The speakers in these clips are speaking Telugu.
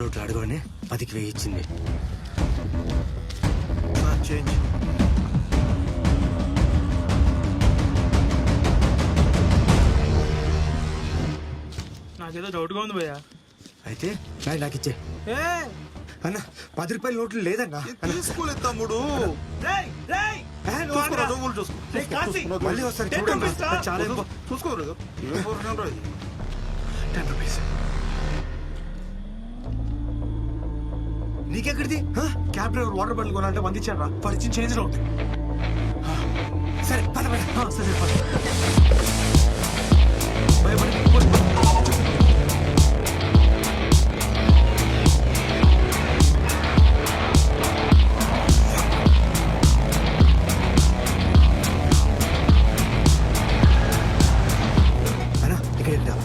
రోడ్లు అడగనే 10కి వేయించింది. చేంజ్ నాకేదో డౌట్గా ఉంది భయ్యా. అయితే నాకు ఇచ్చే అన్న 10 రూపాయల నోట్లు లేదన్నా. తీసుకోలేదు తమ్ముడు. మళ్ళీ వస్తారు చూడండి. చాలా చూసుకోరు 10 రూపీస్ నీకెక్కడిది? క్యాబ్ డ్రైవర్ వాటర్ బాటిల్ కొనాలంటే మంది ఇచ్చారా పరిచయం చేంజ్ లో ఉంది. సరే పద పద. సరే అన్నా ఇక్కడ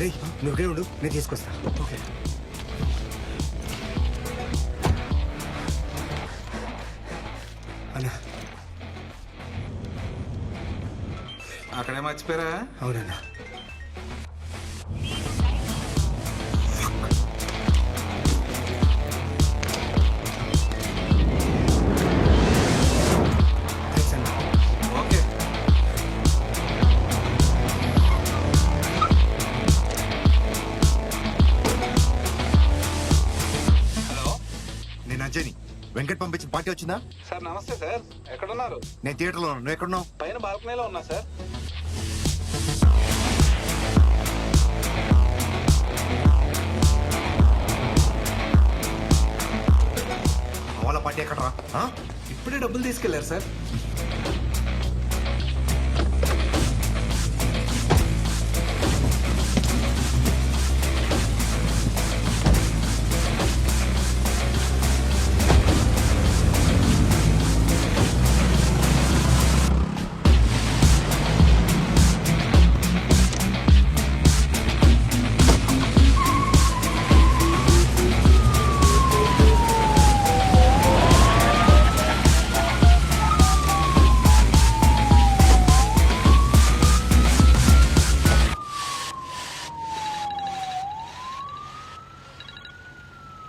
రే నువ్వే ఉండు, నేను తీసుకొస్తా. ఓకే అన్నా అక్కడే మర్చిపోయారా? అవునన్నా. థ్యాంక్స్ అన్నా. ఓకే నేను అంజని. వెంకట్ పంపించిన పార్టీ వచ్చిందా? సార్ నమస్తే సార్, ఎక్కడున్నారు? నేను థియేటర్లో ఉన్నాను. నువ్వు ఎక్కడున్నావు? పైన బాల్కనీలో ఉన్నా సార్. వాళ్ళ పార్టీ ఎక్కడరా? ఇప్పుడే డబ్బులు తీసుకెళ్లారు సార్.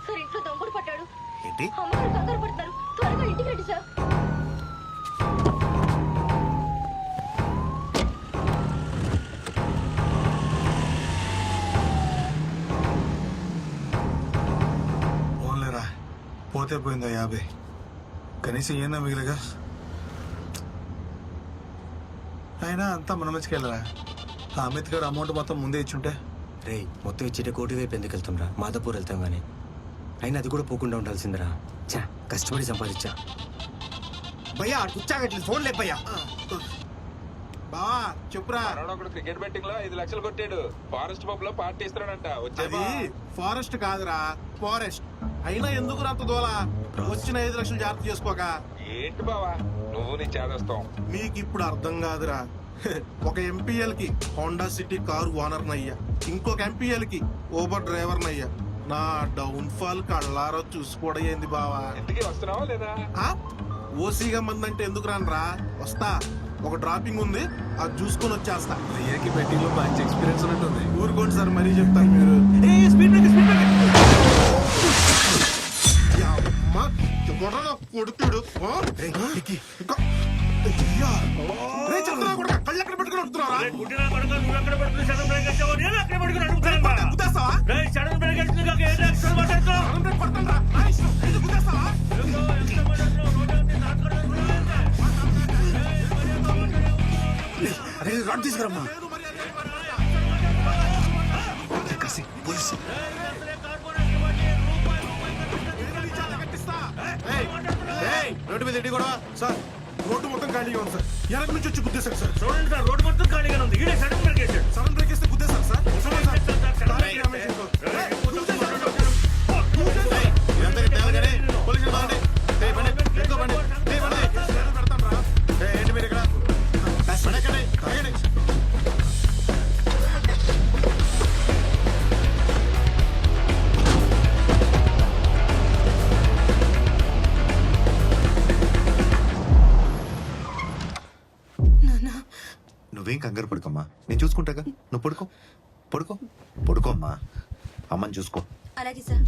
సార్ ఇంట్లో దొంగడు పట్టాడు. ఏంటి? అమ్మగారు కంగారు పడుతున్నారు. త్వరగా ఇంటికి రండి సార్. ఓన్లేరా పోతే పోయిందా 50. కనీసం ఏందా మిగిలిగా. అయినా అంతా మన మంచికి వెళ్ళరా. ఆ అమిత్ గారు అమౌంట్ మొత్తం ముందే ఇచ్చుంటే. రే మొత్తం ఇచ్చేటే కోటి వైపు ఎందుకు వెళ్తాం రా? మాదాపూర్ వెళ్తాం కానీ. అయినా అది కూడా పోకుండా ఉండాల్సిందిరా. చా కష్టపడి సంపాదించా. భయ్యా కూర్చాగట్లేదు, ఫోన్ లేపయ్యా. బావా చెప్పురా. ఒకడు క్రికెట్ బెట్టింగ్ లో 5 లక్షలు కొట్టాడు. ఫారెస్ట్ పబ్ లో పార్టీ ఇస్తున్నాడంట. అది వచ్చేది ఫారెస్ట్ కాదురా, ఫారెస్ట్. అయినా ఎందుకు రంత దోలా? వచ్చిన 5 లక్షలు జాగ్రత్త చేసుకోక. ఏంటి బావా నువ్వు నీ చేదస్తాం. మీకు ఇప్పుడు అర్థం కాదురా. ఒక ఎంపీఎల్ కి హోండా సిటీ కారు ఓనర్ నయ్యా, ఇంకొక ఎంపీఎల్ కి ఊబర్ డ్రైవర్ నయ్యా. నా డౌన్ ఫాల్ కళ్ళారో చూసుకోవడం ఏంది బావా? ఇంటికి వస్తున్నావా లేదా? ఓసీగా మంది అంటే ఎందుకు రానరా? వస్తా. ఒక డ్రాపింగ్ ఉంది, అది చూసుకొని వచ్చేస్తా. అయ్యాకి బెట్టింగ్ లో మంచి ఎక్స్పీరియన్స్ ఉన్నట్టుంది. ఊరుకోండి సార్, మరీ చెప్తాను మీరు. అమ్మ, ఎవడ్రా కొడుతుడు? కళ్ళు ఎక్కడ పెట్టుకుని వస్తున్నారా? గుద్దేస్తావా? కొడతానురా. గుద్దేస్తావా? అరే రాడ్ తీసుకురమ్మా. రోడ్డు మీద కూడా సార్, రోడ్డు మొత్తం ఖాళీగా ఉంది సార్. వెనక నుంచి వచ్చి గుద్దేశారు సార్. చూడండి సార్, రోడ్డు మొత్తం ఖాళీగా ఉంది. ఈడే సడన్ బ్రేక్ వేసాడు. సడన్ బ్రేక్ వేస్తే గుద్దేశారు సార్. చూడండి సార్. ఏంటి మీరు ఇక్కడ? నువ్వేం కంగారు పడుకోమ్మా, నేను చూసుకుంటాగా. నువ్వు పడుకో. పడుకోమ్మా, అమ్మని చూసుకో. అలాగే సార్.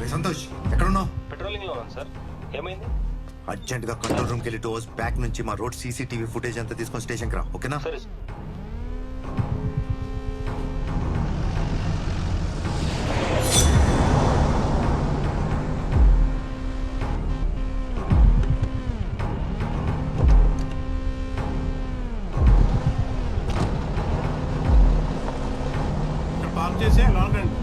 రే సంతోష్, ఎక్కడున్నావు? పెట్రోలింగ్ లో ఉన్నాను సార్. ఏమైంది? అర్జెంట్ గా కంట్రోల్ రూమ్ కి వెళ్ళి డోర్స్ బ్యాక్ నుంచి మా రోడ్ సీసీటీవీ ఫుటేజ్ అంతా తీసుకొని స్టేషన్ కి రా, ఓకేనా? సరే సార్. పార్క్ చేసి లోనకండి.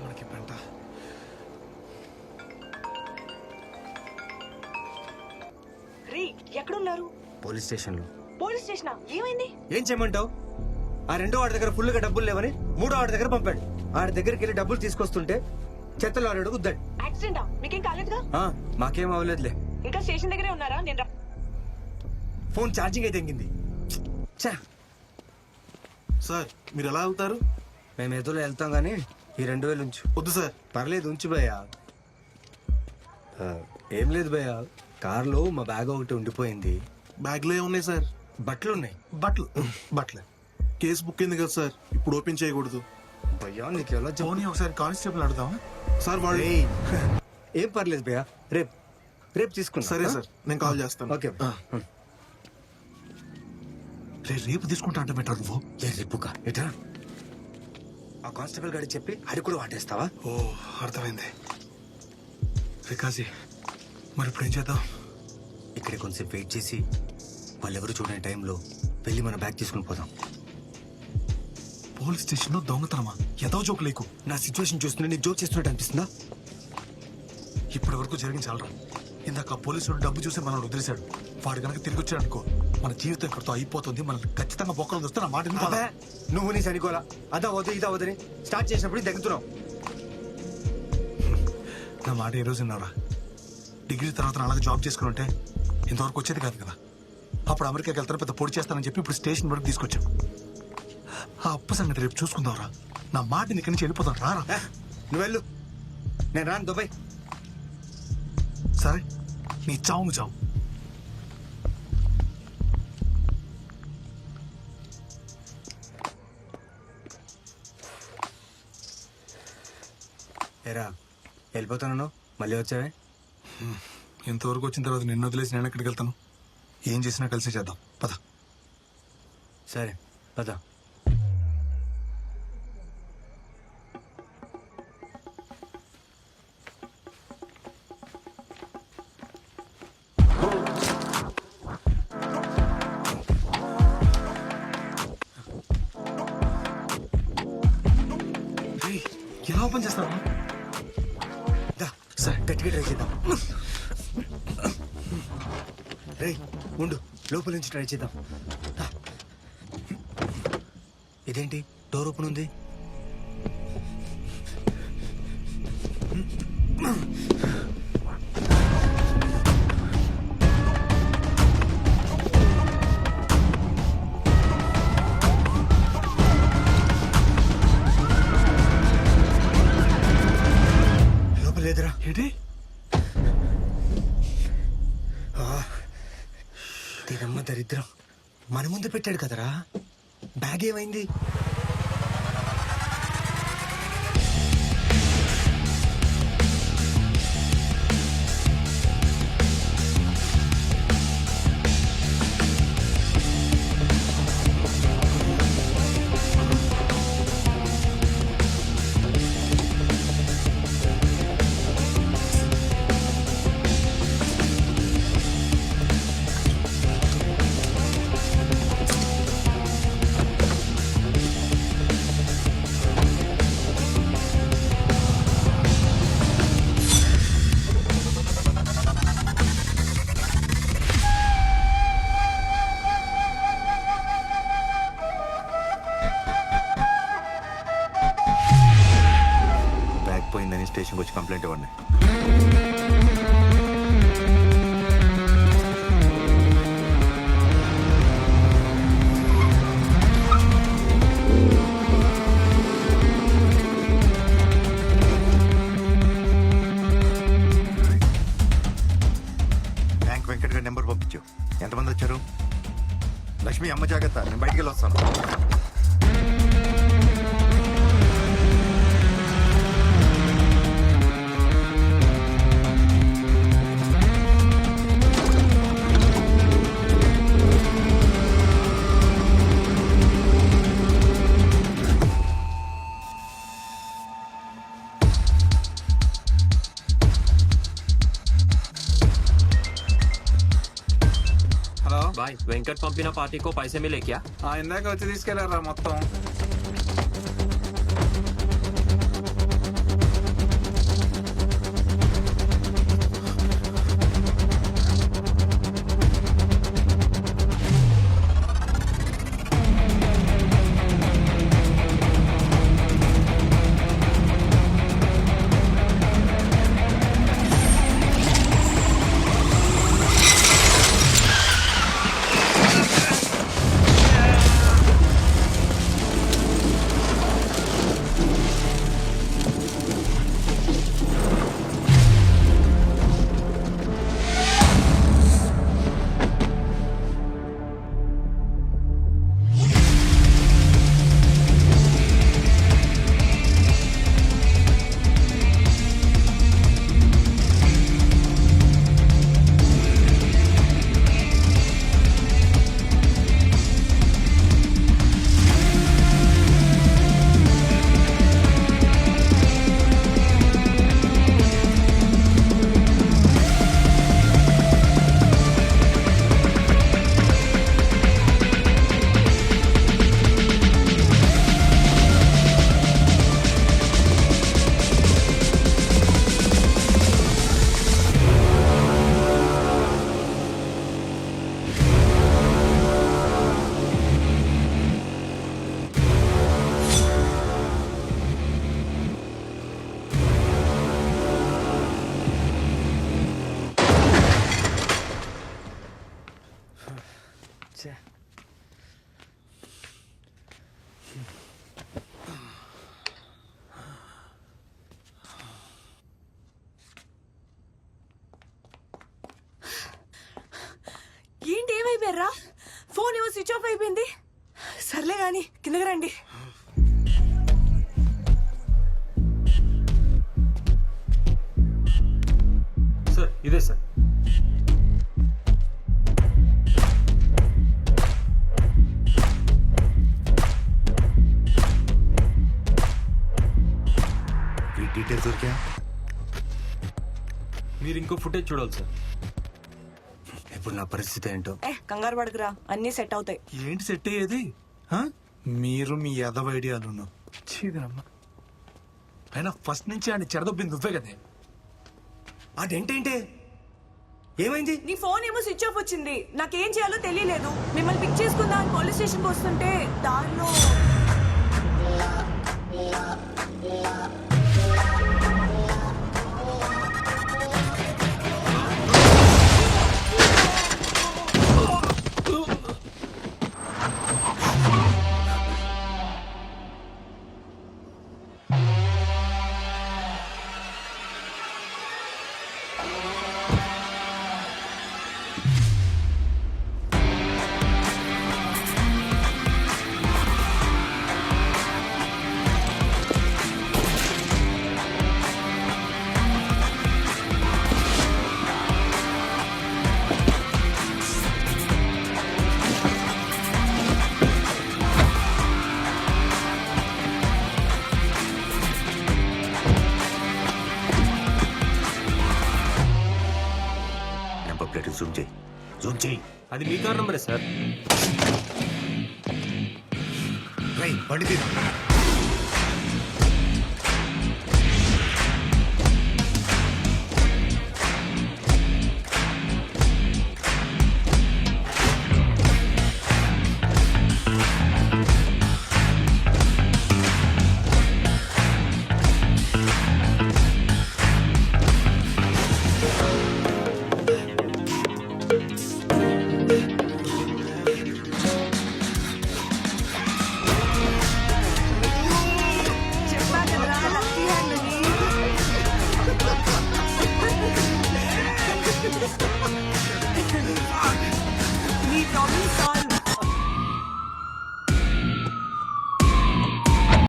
మనకి పంట రే ఎక్కడున్నారు? పోలీస్ స్టేషన్లో. పోలీస్ స్టేషనా? ఏమైంది? ఏం చేయమంటావు? ఆ రెండో వాడి దగ్గర ఫుల్గా డబ్బులు లేవని మూడో వాడి దగ్గర పంపాడు. ఆడి దగ్గరికి వెళ్ళి డబ్బులు తీసుకొస్తుంటే చెత్తలో ఆడాడు గుద్దాడు. యాక్సిడెంటా? మీకేం కాలేదుగా? మాకేం అవ్వలేదులే. ఇంకా స్టేషన్ దగ్గరే ఉన్నారా? నేను ఫోన్ ఛార్జింగ్ అయితే తెంగింది. ఛా, సార్ మీరు ఎలా వెళ్తారు? మేము ఎదురు వెళ్తాం కానీ ఈ 2000 ఉంచు. వద్దు సార్. పర్లేదు ఉంచు భయ్యా. ఏం లేదు భయ్యా, కార్లో మా బ్యాగ్ ఒకటి ఉండిపోయింది. బ్యాగ్లో ఏమున్నాయి సార్? బట్టలు ఉన్నాయి. బట్టలు కేసు బుక్ అయింది కదా సార్, ఇప్పుడు ఓపెన్ చేయకూడదు. భయ్యా నీకు ఎలా పోనీ ఒకసారి కానిస్టేబుల్ అడుగుదామా సార్? వాళ్ళు ఏం పర్లేదు భయ్యా, రేపు తీసుకున్నా. సరే సార్, నేను కాల్ చేస్తాను. ఓకే. రేపు తీసుకుంటా అంటే బెటర్ నువ్వు. ఏ రేపుకా ఎట్రా? ఆ కానిస్టేబుల్ గారికి చెప్పి అది కూడా వాటేస్తావా? ఓ అర్థమైంది. వికాసి మరి ఇప్పుడు ఏం చేద్దాం? ఇక్కడ కొంచెం వెయిట్ చేసి వాళ్ళెవరు చూడని టైంలో వెళ్ళి మన బ్యాగ్ తీసుకుని పోదాం. పోలీస్ స్టేషన్ లో దొంగతనమా? ఏదో జోక్ లేకు. నా సిచ్యువేషన్ చూస్తుంటే నీకు జోక్ చేస్తున్నట్టు అనిపిస్తుందా? ఇప్పటి వరకు జరిగించాలరా. ఇందాక పోలీసుడు డబ్బు చూసి మనల్ని వదిలేశాడు. వాడు కనుక తిరిగి వచ్చాడు అనుకో, మన జీవితం ఇక్కడితో అయిపోతుంది. మనల్ని ఖచ్చితంగా బొక్కలు వస్తే నా మాట విను. అబ్బే, నువ్వు నీ సరికోలా అదా వద్దు ఇదా వద్దని స్టార్ట్ చేసినప్పుడు దగ్గుతున్నావు. నా మాట ఏ రోజు విన్నారా? డిగ్రీ తర్వాత అలాగే జాబ్ చేసుకుని ఉంటే ఇంతవరకు వచ్చేది కాదు కదా. అప్పుడు అమెరికాకి వెళ్తాను, పెద్ద పొడి చేస్తానని చెప్పి ఇప్పుడు స్టేషన్ వరకు తీసుకొచ్చాం. ఆ అప్పు సంగతి రేపు చూసుకుందాంరా. నా మాట ఇక్కడి నుంచి వెళ్ళిపోతాను. రారా. నువ్వు వెళ్ళు, నేను రాను దుబాయ్. సరే, నీ చావు చావు. ఏరా వెళ్ళిపోతాను, మళ్ళీ వచ్చావే. ఇంతవరకు వచ్చిన తర్వాత నిన్ను వదిలేసి నేను ఎక్కడికి వెళ్తాను? ఏం చేసినా కలిసి చేద్దాం, పద. సరే పద. ఎలా ఓపెన్ చేస్తావా? సరే గట్టిగా ట్రై చేద్దాం. రే ఉండు, లోపల నుంచి ట్రై చేద్దాం. ఇదేంటి డోర్ ఓపెన్ ఉంది? లోపల లేదురా. ఏంటి? దీనమ్మ దరిద్రం, మన ముందు పెట్టాడు కదరా. బ్యాగ్ ఏమైంది? పోయిందని స్టేషన్కి వచ్చి కంప్లైంట్ ఇవ్వండి. వెంకట్ గారి నెంబర్ పంపించు. ఎంతమంది వచ్చారు? లక్ష్మి అమ్మ జాగ్రత్త, నేను బయటికి వెళ్ళి వస్తాను. హలో भाई वेंकट पंपिना पार्टी को पैसे मिले क्या? ఇందాక వచ్చి తీసుకెళ్లారా మొత్తం. ఏంటి ఏమైపోయారా? ఫోన్ ఏమో స్విచ్ ఆఫ్ అయిపోయింది. సర్లే గాని కిందకి రండి. सर इधर सर. డీటెయిల్స్ దొరికా? మీరు ఇంకో ఫుటేజ్ చూడాలి సార్. ఇప్పుడు నా పరిస్థితి ఏంటో. కంగారు పడకురా, అన్ని సెట్ అవుతాయి. ఏంటి సెట్ అయ్యేది? మీరు మీ ఎదవ ఐడియాలు చీదనమ్మా. అయినా ఫస్ట్ నుంచి ఆయన చెడదొబ్బింది నువ్వే కదే. అదేంటేంటే ఏమైంది? నీ ఫోన్ ఏమో స్విచ్ ఆఫ్ వచ్చింది. నాకేం చేయాలో తెలియలేదు. మిమ్మల్ని పిక్ చేసుకుందా అని పోలీస్ స్టేషన్ కి వస్తుంటే దారిలో జూమ్ చేయి. అది మీ కార్ నంబరే సార్. బండి తీరా.